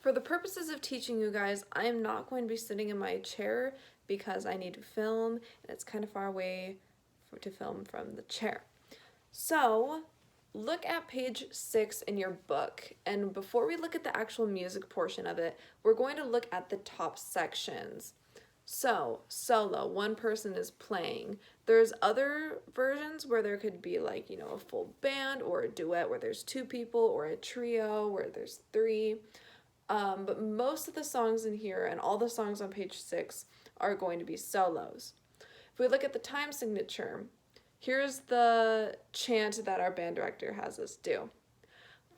For the purposes of teaching you guys, I am not going to be sitting in my chair because I need to film and it's kind of far away to film from the chair. So look at page 6 in your book, and before we look at the actual music portion of it, we're going to look at the top sections. So, solo, one person is playing. There's other versions where there could be like, a full band or a duet where there's 2 people, or a trio where there's 3. But most of the songs in here and all the songs on page 6 are going to be solos. If we look at the time signature, here's the chant that our band director has us do.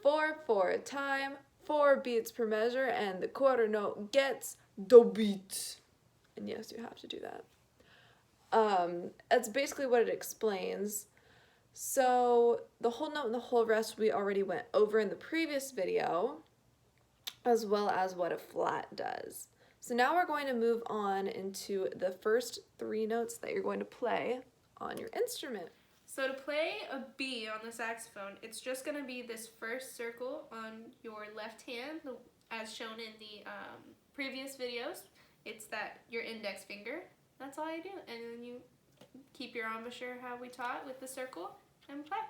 4/4 time, 4 beats per measure, and the quarter note gets the beat. And yes, you have to do that. That's basically what it explains. So the whole note and the whole rest we already went over in the previous video, as well as what a flat does. So now we're going to move on into the first 3 notes that you're going to play on your instrument. So to play a B on the saxophone, it's just going to be this first circle on your left hand, as shown in the previous videos. It's your index finger. That's all you do. And then you keep your embouchure how we taught with the circle and play.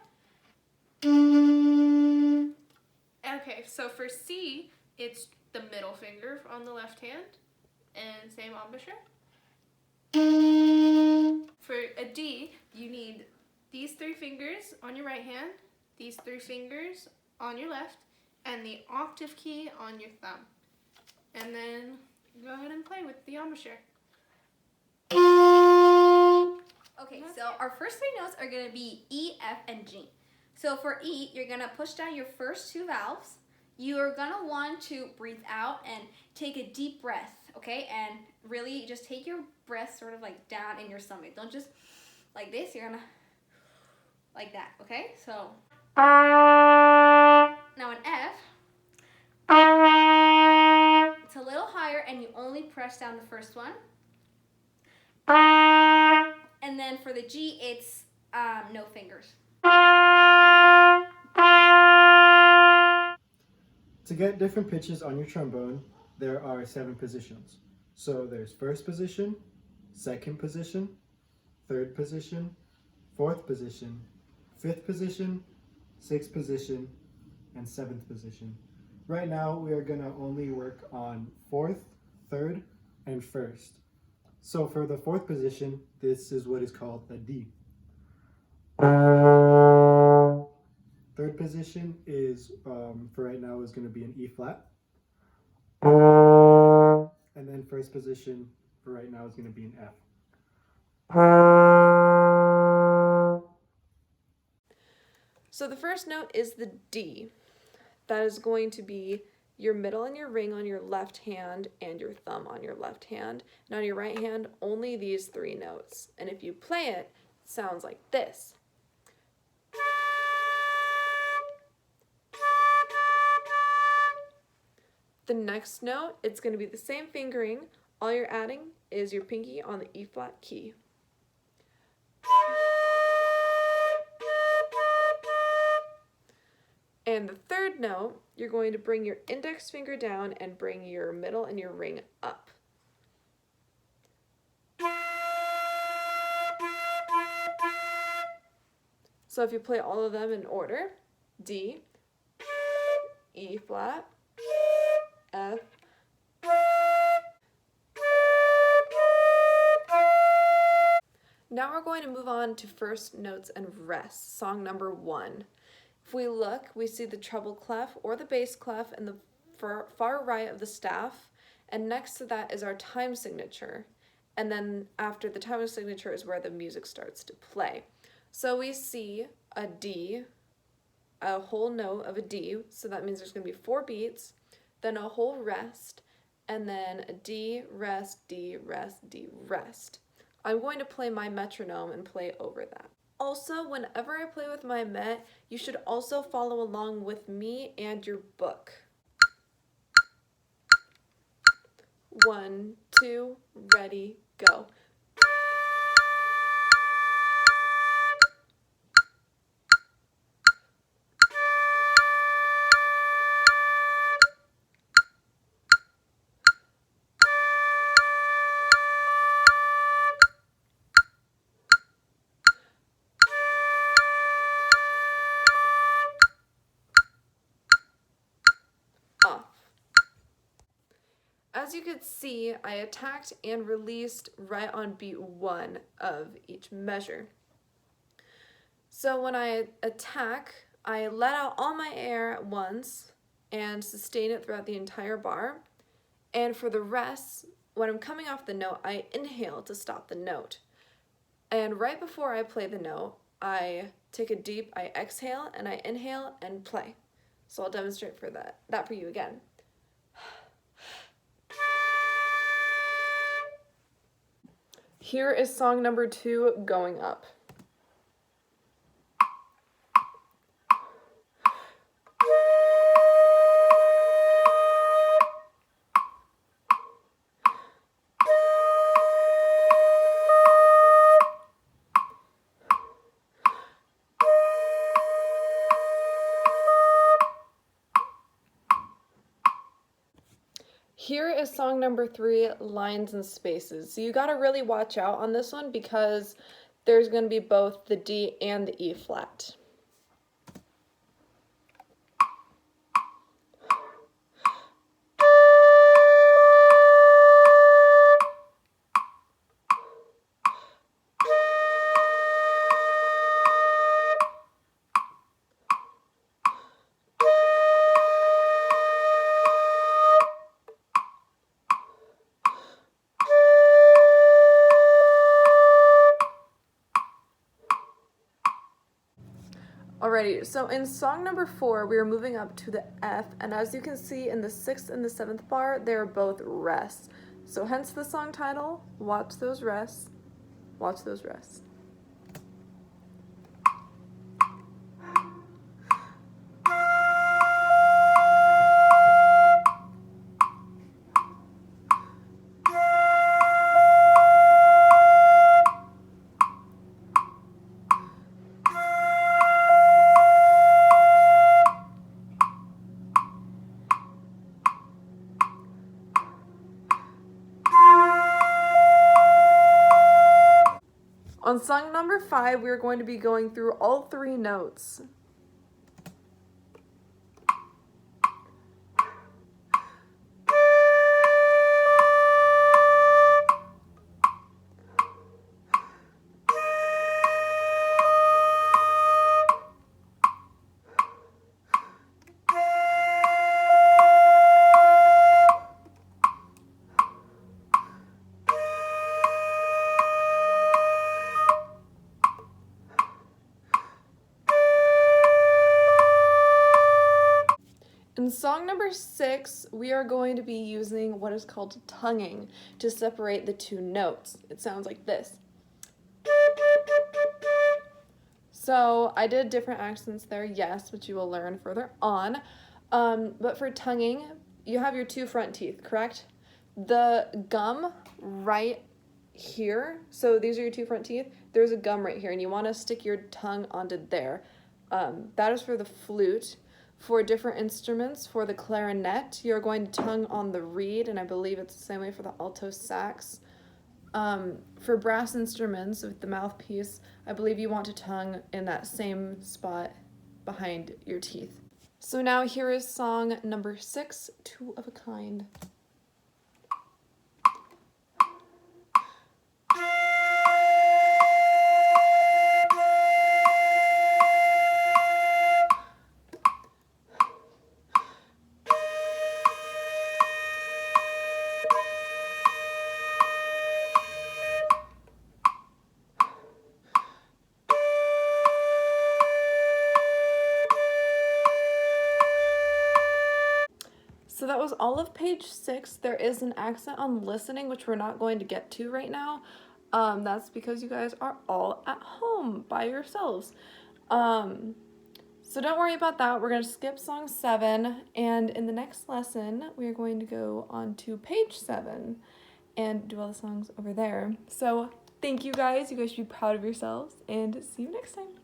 Okay, so for C, it's the middle finger on the left hand and same embouchure. For a D, you need these 3 fingers on your right hand, these 3 fingers on your left, and the octave key on your thumb. And then go ahead and play with the embouchure. Okay, so our first 3 notes are going to be E, F, and G. So for E, you're going to push down your first 2 valves. You are going to want to breathe out and take a deep breath, okay? And really just take your breath sort of like down in your stomach. Don't just like this. You're going to like that, okay? So now in F, it's a little higher and you only press down the first one. And then for the G, it's no fingers. To get different pitches on your trombone, there are 7 positions. So there's first position, second position, third position, fourth position, fifth position, sixth position, and 7th position. Right now, we are gonna only work on 4th, 3rd, and 1st. So for the 4th position, this is what is called a D. 3rd position is, for right now, is gonna be an E flat. And then 1st position for right now is gonna be an F. So the first note is the D. That is going to be your middle and your ring on your left hand and your thumb on your left hand. And on your right hand, only these 3 notes. And if you play it, it sounds like this. The next note, it's going to be the same fingering. All you're adding is your pinky on the E flat key. And the 3rd note, you're going to bring your index finger down and bring your middle and your ring up. So if you play all of them in order, D, E flat, F, now we're going to move on to first notes and rest, song number 1. If we look, we see the treble clef or the bass clef in the far right of the staff, and next to that is our time signature. And then after the time signature is where the music starts to play. So we see a D, a whole note of a D, so that means there's going to be 4 beats, then a whole rest, and then a D, rest, D, rest, D, rest. I'm going to play my metronome and play over that. Also, whenever I play with my met, you should also follow along with me and your book. 1, 2, ready, go. as you could see, I attacked and released right on beat 1 of each measure. So when I attack, I let out all my air at once and sustain it throughout the entire bar. And for the rest, when I'm coming off the note, I inhale to stop the note. And right before I play the note, I take a deep, I exhale and I inhale and play. So I'll demonstrate for that for you again. Here is song number 2, Going Up. Here is song number 3, Lines and Spaces. So you gotta really watch out on this one because there's gonna be both the D and the E flat. Alrighty, so in song number 4, we are moving up to the F, and as you can see in the 6th and the 7th bar, they're both rests. So hence the song title, Watch Those Rests, Watch Those Rests. On song number 5, we are going to be going through all 3 notes. In song number 6, we are going to be using what is called tonguing to separate the 2 notes. It sounds like this. So I did different accents there, yes, which you will learn further on. But for tonguing, you have your 2 front teeth, correct? The gum right here, so these are your 2 front teeth, there's a gum right here, and you want to stick your tongue onto there. That is for the flute. For different instruments, for the clarinet, you're going to tongue on the reed, and I believe it's the same way for the alto sax. For brass instruments with the mouthpiece, I believe you want to tongue in that same spot behind your teeth. So now here is song number 6, Two of a Kind. So that was all of page 6. There is an accent on listening, which we're not going to get to right now. That's because you guys are all at home by yourselves. So don't worry about that. We're going to skip song 7. And in the next lesson, we are going to go on to page 7 and do all the songs over there. So thank you guys. You guys should be proud of yourselves. And see you next time.